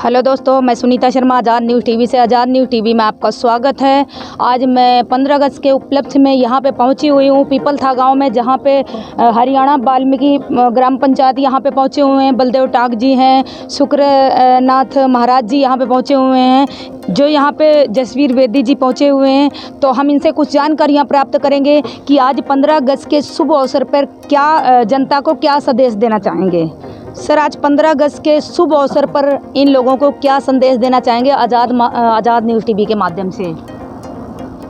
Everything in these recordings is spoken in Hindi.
हेलो दोस्तों, मैं सुनीता शर्मा आज़ाद न्यूज़ टीवी से। आज़ाद न्यूज़ टीवी में आपका स्वागत है। आज मैं 15 अगस्त के उपलक्ष्य में यहाँ पे पहुँची हुई हूँ पीपलथा गांव में, जहाँ पे हरियाणा वाल्मीकि ग्राम पंचायत यहाँ पे पहुँचे हुए हैं। बलदेव टाक जी हैं, शुक्रनाथ महाराज जी यहाँ पे पहुँचे हुए हैं, जो यहाँ पे जसवीर वेदी जी पहुँचे हुए हैं। तो हम इनसे कुछ जानकारियाँ प्राप्त करेंगे कि आज 15 अगस्त के शुभ अवसर पर क्या जनता को क्या संदेश देना चाहेंगे। सर, आज 15 अगस्त के शुभ अवसर पर इन लोगों को क्या संदेश देना चाहेंगे आज़ाद न्यूज़ टीवी के माध्यम से।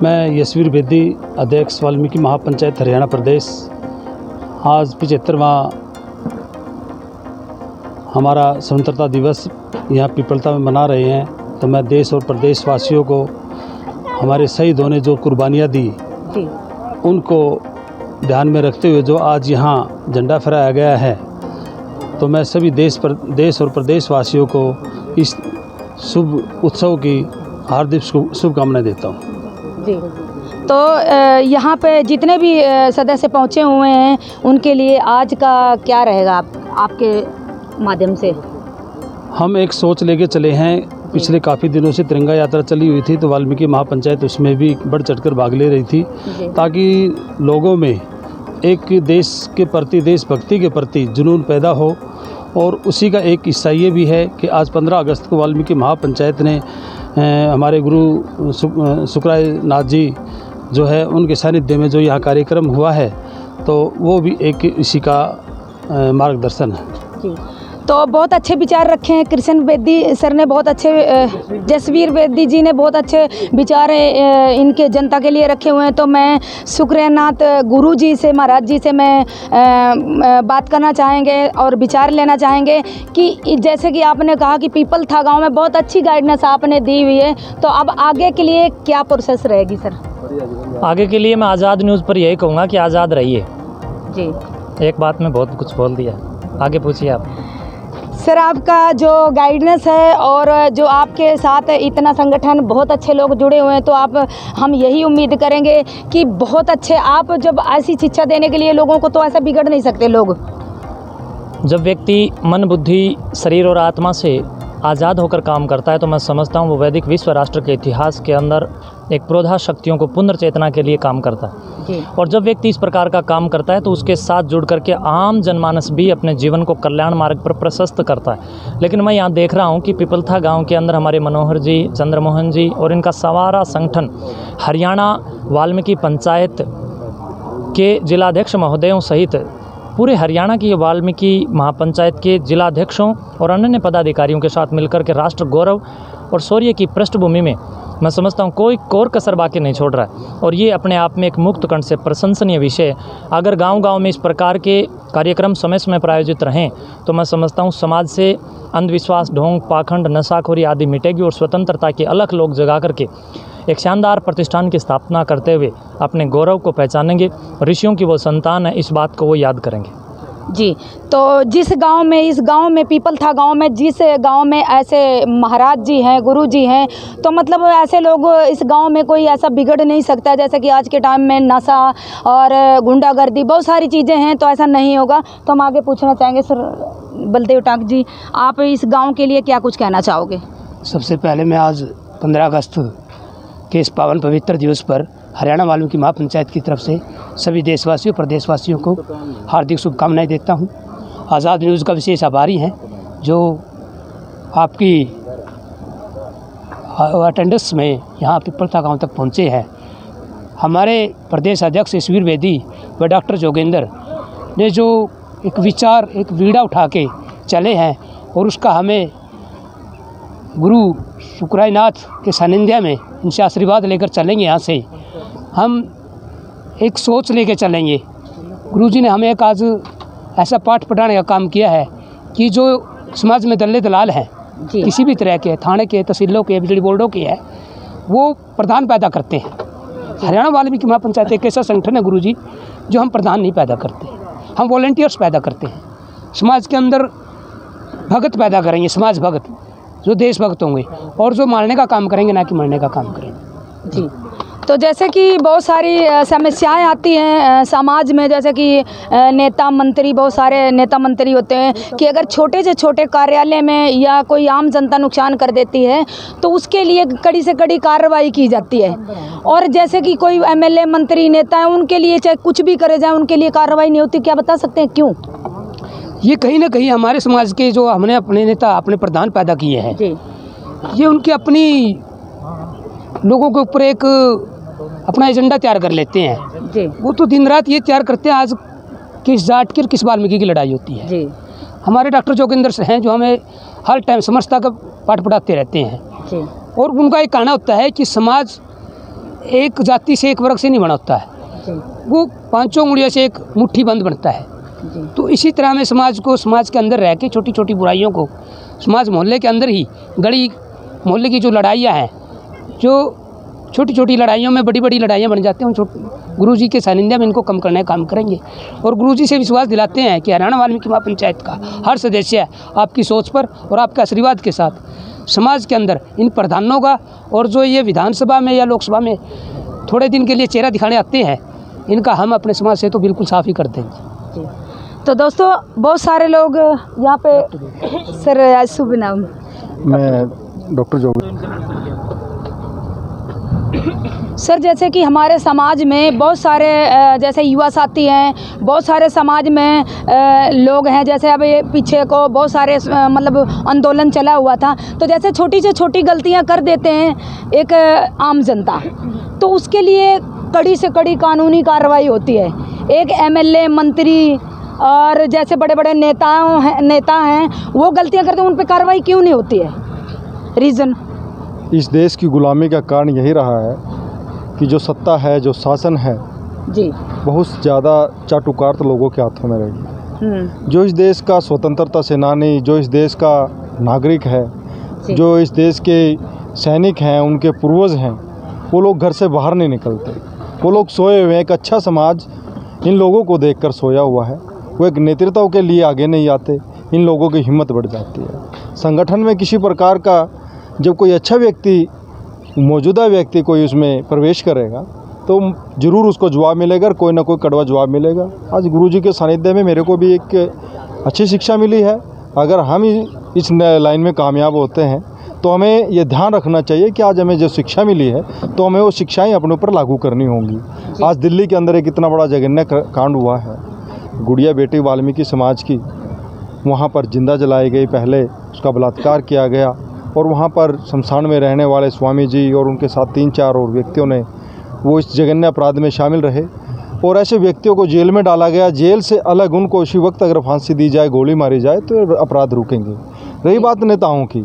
मैं जसवीर वेदी, अध्यक्ष वाल्मीकि महापंचायत हरियाणा प्रदेश। आज 75वां हमारा स्वतंत्रता दिवस यहाँ पीपलथा में मना रहे हैं। तो मैं देश और प्रदेश वासियों को, हमारे शहीदों ने जो कुर्बानियाँ दी जी, उनको ध्यान में रखते हुए जो आज यहाँ झंडा फहराया गया है, तो मैं सभी देश और प्रदेश वासियों को इस शुभ उत्सव की हार्दिक शुभकामनाएं देता हूँ। जी, तो यहाँ पे जितने भी सदस्य पहुँचे हुए हैं उनके लिए आज का क्या रहेगा आपके माध्यम से। हम एक सोच लेके चले हैं। पिछले काफ़ी दिनों से तिरंगा यात्रा चली हुई थी, तो वाल्मीकि महापंचायत उसमें भी बढ़ चढ़कर भाग ले रही थी, ताकि लोगों में एक देश के प्रति, देशभक्ति के प्रति जुनून पैदा हो। और उसी का एक हिस्सा ये भी है कि आज 15 अगस्त को वाल्मीकि महापंचायत ने हमारे गुरु शुक्रानाथ जी जो है उनके सानिध्य में जो यहाँ कार्यक्रम हुआ है, तो वो भी एक इसी का मार्गदर्शन है। जी, तो बहुत अच्छे विचार रखे हैं कृष्ण वेदी सर ने, बहुत अच्छे जसवीर वेदी जी ने बहुत अच्छे विचार इनके जनता के लिए रखे हुए हैं। तो मैं शुक्रनाथ गुरु जी से, महाराज जी से मैं बात करना चाहेंगे और विचार लेना चाहेंगे कि जैसे कि आपने कहा कि पीपलथा गांव में बहुत अच्छी गाइडेंस आपने दी हुई है, तो अब आगे के लिए क्या प्रोसेस रहेगी सर। आगे के लिए मैं आज़ाद न्यूज़ पर यही कहूँगा कि आज़ाद रहिए। जी, एक बात में बहुत कुछ बोल दिया, आगे पूछिए आप। सर, आपका जो गाइडेंस है और जो आपके साथ इतना संगठन, बहुत अच्छे लोग जुड़े हुए हैं, तो हम यही उम्मीद करेंगे कि बहुत अच्छे आप जब ऐसी शिक्षा देने के लिए लोगों को, तो ऐसा बिगड़ नहीं सकते लोग। जब व्यक्ति मन, बुद्धि, शरीर और आत्मा से आज़ाद होकर काम करता है, तो मैं समझता हूँ वो वैदिक विश्व राष्ट्र के इतिहास के अंदर एक प्रोधा शक्तियों को पुनर्चेतना के लिए काम करता है। जी। और जब व्यक्ति इस प्रकार का काम करता है, तो उसके साथ जुड़ करके आम जनमानस भी अपने जीवन को कल्याण मार्ग पर प्रशस्त करता है। लेकिन मैं यहाँ देख रहा हूँ कि पीपलथा गांव के अंदर हमारे मनोहर जी, चंद्रमोहन जी और इनका सारा संगठन हरियाणा वाल्मीकि पंचायत के जिलाध्यक्ष महोदयों सहित पूरे हरियाणा की वाल्मीकि महापंचायत के जिलाध्यक्षों और अन्य पदाधिकारियों के साथ मिलकर के राष्ट्र गौरव और शौर्य की पृष्ठभूमि में मैं समझता हूँ कोई कोर कसर बाकी नहीं छोड़ रहा है। और ये अपने आप में एक मुक्त कंठ से प्रशंसनीय विषय है। अगर गांव-गांव में इस प्रकार के कार्यक्रम समय समय पर आयोजित रहें, तो मैं समझता हूँ समाज से अंधविश्वास, ढोंग, पाखंड, नशाखोरी आदि मिटेगी और स्वतंत्रता के अलग लोग जगा करके एक शानदार प्रतिष्ठान की स्थापना करते हुए अपने गौरव को पहचानेंगे। ऋषियों की वो संतान है, इस बात को वो याद करेंगे। जी, तो जिस गांव में, इस गांव में, पीपलथा गांव में, जिस गांव में ऐसे महाराज जी हैं, गुरु जी हैं, तो मतलब ऐसे लोग इस गांव में कोई ऐसा बिगड़ नहीं सकता। जैसे कि आज के टाइम में नशा और गुंडागर्दी बहुत सारी चीज़ें हैं, तो ऐसा नहीं होगा। तो हम आगे पूछना चाहेंगे सर बलदेव टाक जी, आप इस गाँव के लिए क्या कुछ कहना चाहोगे। सबसे पहले मैं आज 15 अगस्त के इस पावन पवित्र दिवस पर हरियाणा वाल्मीकि महापंचायत की तरफ से सभी देशवासियों, प्रदेशवासियों को हार्दिक शुभकामनाएं देता हूं। आज़ाद न्यूज़ का विशेष आभारी हैं जो आपकी अटेंडेंस में यहाँ पीपलथा गांव तक पहुँचे हैं। हमारे प्रदेश अध्यक्ष जसवीर वेदी व डॉक्टर जोगेंद्र ने जो एक विचार, एक बीड़ा उठा के चले हैं, और उसका हमें गुरु शुक्रानाथ के सानिध्य में इनसे आशीर्वाद लेकर चलेंगे। यहाँ से हम एक सोच लेके चलेंगे। गुरुजी ने हमें एक आज ऐसा पाठ पढ़ाने का काम किया है कि जो समाज में दल्ले दलाल हैं, किसी भी तरह के, थाने के, तहसीलों के, बिजली बोर्डों के हैं, वो प्रधान पैदा करते हैं। हरियाणा वाल्मीकि महापंचायत एक ऐसा संगठन है गुरुजी, जो हम प्रधान नहीं पैदा करते, हम वॉलंटियर्स पैदा करते हैं। समाज के अंदर भगत पैदा करेंगे, समाज भगत जो देशभक्त होंगे, और जो मारने का काम करेंगे, ना कि मरने का काम करेंगे। जी, तो जैसे कि बहुत सारी समस्याएं आती हैं समाज में, जैसे कि नेता मंत्री, बहुत सारे नेता मंत्री होते हैं कि अगर छोटे से छोटे कार्यालय में या कोई आम जनता नुकसान कर देती है तो उसके लिए कड़ी से कड़ी कार्रवाई की जाती है, और जैसे कि कोई एमएलए मंत्री नेता है उनके लिए चाहे कुछ भी करे जाए उनके लिए कार्रवाई नहीं होती। क्या बता सकते हैं क्यों? ये कहीं ना कहीं हमारे समाज के जो हमने अपने नेता अपने प्रधान पैदा किए हैं, ये उनकी अपनी लोगों के ऊपर एक अपना एजेंडा तैयार कर लेते हैं जी। वो तो दिन रात ये तैयार करते हैं आज किस जाट की और किस वाल्मीकि की लड़ाई होती है जी हमारे डॉक्टर जोगिंदर से हैं जो हमें हर टाइम समझता का पाठ पढ़ाते रहते हैं जी और उनका एक कहना होता है कि समाज एक जाति से एक वर्ग से नहीं बना होता है, जी वो पांचों उंगलियों से एक मुट्ठी बंद बनता है। जी तो इसी तरह में समाज के अंदर रह के छोटी छोटी बुराइयों को समाज मोहल्ले के अंदर ही गली मोहल्ले की जो लड़ाइयाँ हैं, जो छोटी छोटी लड़ाइयों में बड़ी बड़ी लड़ाइयाँ बन जाती हैं, उन गुरुजी के सानिध्य में इनको कम करने का काम करेंगे और गुरुजी से विश्वास दिलाते हैं कि हरियाणा वाल्मीकि महापंचायत का हर सदस्य आपकी सोच पर और आपके आशीर्वाद के साथ समाज के अंदर इन प्रधानों का और जो ये विधानसभा में या लोकसभा में थोड़े दिन के लिए चेहरा दिखाने आते हैं, इनका हम अपने समाज से तो बिल्कुल साफ ही कर देंगे। तो दोस्तों बहुत सारे लोग यहाँ पे सर शुभ नाम। मैं डॉक्टर जोगी। सर जैसे कि हमारे समाज में बहुत सारे जैसे युवा साथी हैं, बहुत सारे समाज में लोग हैं, जैसे अब ये पीछे को बहुत सारे मतलब आंदोलन चला हुआ था, तो जैसे छोटी से छोटी गलतियां कर देते हैं एक आम जनता, तो उसके लिए कड़ी से कड़ी कानूनी कार्रवाई होती है। एक एमएलए मंत्री और जैसे बड़े बड़े नेता हैं वो गलतियां करते हैं, उन पर कार्रवाई क्यों नहीं होती है? रीज़न? इस देश की गुलामी का कारण यही रहा है कि जो सत्ता है, जो शासन है जी, बहुत ज़्यादा चाटुकार लोगों के हाथों में रही। जो इस देश का स्वतंत्रता सेनानी, जो इस देश का नागरिक है, जो इस देश के सैनिक हैं, उनके पूर्वज हैं, वो लोग घर से बाहर नहीं निकलते। वो लोग सोए हुए हैं। एक अच्छा समाज इन लोगों को देखकर सोया हुआ है। वो एक नेतृत्व के लिए आगे नहीं आते। इन लोगों की हिम्मत बढ़ जाती है। संगठन में किसी प्रकार का जब कोई अच्छा व्यक्ति, मौजूदा व्यक्ति कोई उसमें प्रवेश करेगा तो ज़रूर उसको जवाब मिलेगा, कोई ना कोई कड़वा जवाब मिलेगा। आज गुरुजी के सानिध्य में मेरे को भी एक अच्छी शिक्षा मिली है। अगर हम इस लाइन में कामयाब होते हैं तो हमें ये ध्यान रखना चाहिए कि आज हमें जो शिक्षा मिली है तो हमें वो शिक्षाएं अपने ऊपर लागू करनी होंगी। आज दिल्ली के अंदर एक इतना बड़ा जघन्य कांड हुआ है, गुड़िया बेटी वाल्मीकि समाज की, वहाँ पर जिंदा जलाई गई, पहले उसका बलात्कार किया गया और वहाँ पर शमशान में रहने वाले स्वामी जी और उनके साथ 3-4 और व्यक्तियों ने वो इस जघन्य अपराध में शामिल रहे और ऐसे व्यक्तियों को जेल में डाला गया। जेल से अलग उनको उसी वक्त अगर फांसी दी जाए, गोली मारी जाए तो अपराध रुकेंगे। रही बात नेताओं की,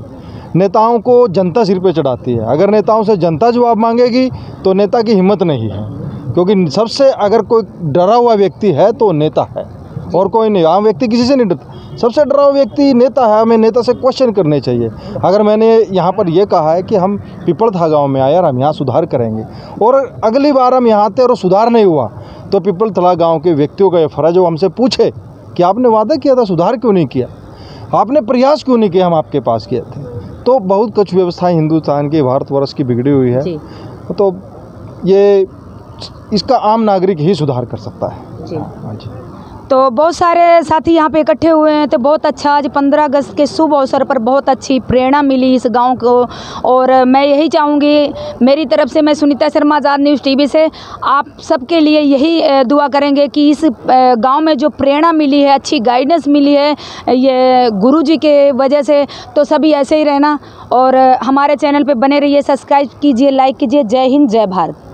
नेताओं को जनता सिर पे चढ़ाती है। अगर नेताओं से जनता जवाब मांगेगी तो नेता की हिम्मत नहीं है, क्योंकि सबसे अगर कोई डरा हुआ व्यक्ति है तो नेता है और कोई नहीं। आम व्यक्ति किसी से नहीं डरता, सबसे डरा हुआ व्यक्ति नेता है। हमें नेता से क्वेश्चन करने चाहिए। अगर मैंने यहाँ पर यह कहा है कि हम पिपलथा गांव में आए और हम यहाँ सुधार करेंगे और अगली बार हम यहाँ आते और सुधार नहीं हुआ तो पिपलथा गांव के व्यक्तियों का यह फ़र्ज़ हो हमसे पूछे कि आपने वादा किया था, सुधार क्यों नहीं किया, आपने प्रयास क्यों नहीं किया, हम आपके पास किए थे। तो बहुत कुछ व्यवस्थाएं हिंदुस्तान की, भारतवर्ष की बिगड़ी हुई है, तो ये इसका आम नागरिक ही सुधार कर सकता है। जी। हाँ जी। तो बहुत सारे साथी यहाँ पे इकट्ठे हुए हैं, तो बहुत अच्छा आज 15 अगस्त के शुभ अवसर पर बहुत अच्छी प्रेरणा मिली इस गांव को। और मैं यही चाहूँगी, मेरी तरफ से, मैं सुनीता शर्मा आज़ाद न्यूज़ टीवी से आप सबके लिए यही दुआ करेंगे कि इस गांव में जो प्रेरणा मिली है, अच्छी गाइडेंस मिली है ये गुरुजी के वजह से, तो सभी ऐसे ही रहना और हमारे चैनल पे बने रहिए, सब्सक्राइब कीजिए, लाइक कीजिए। जय हिंद, जय भारत।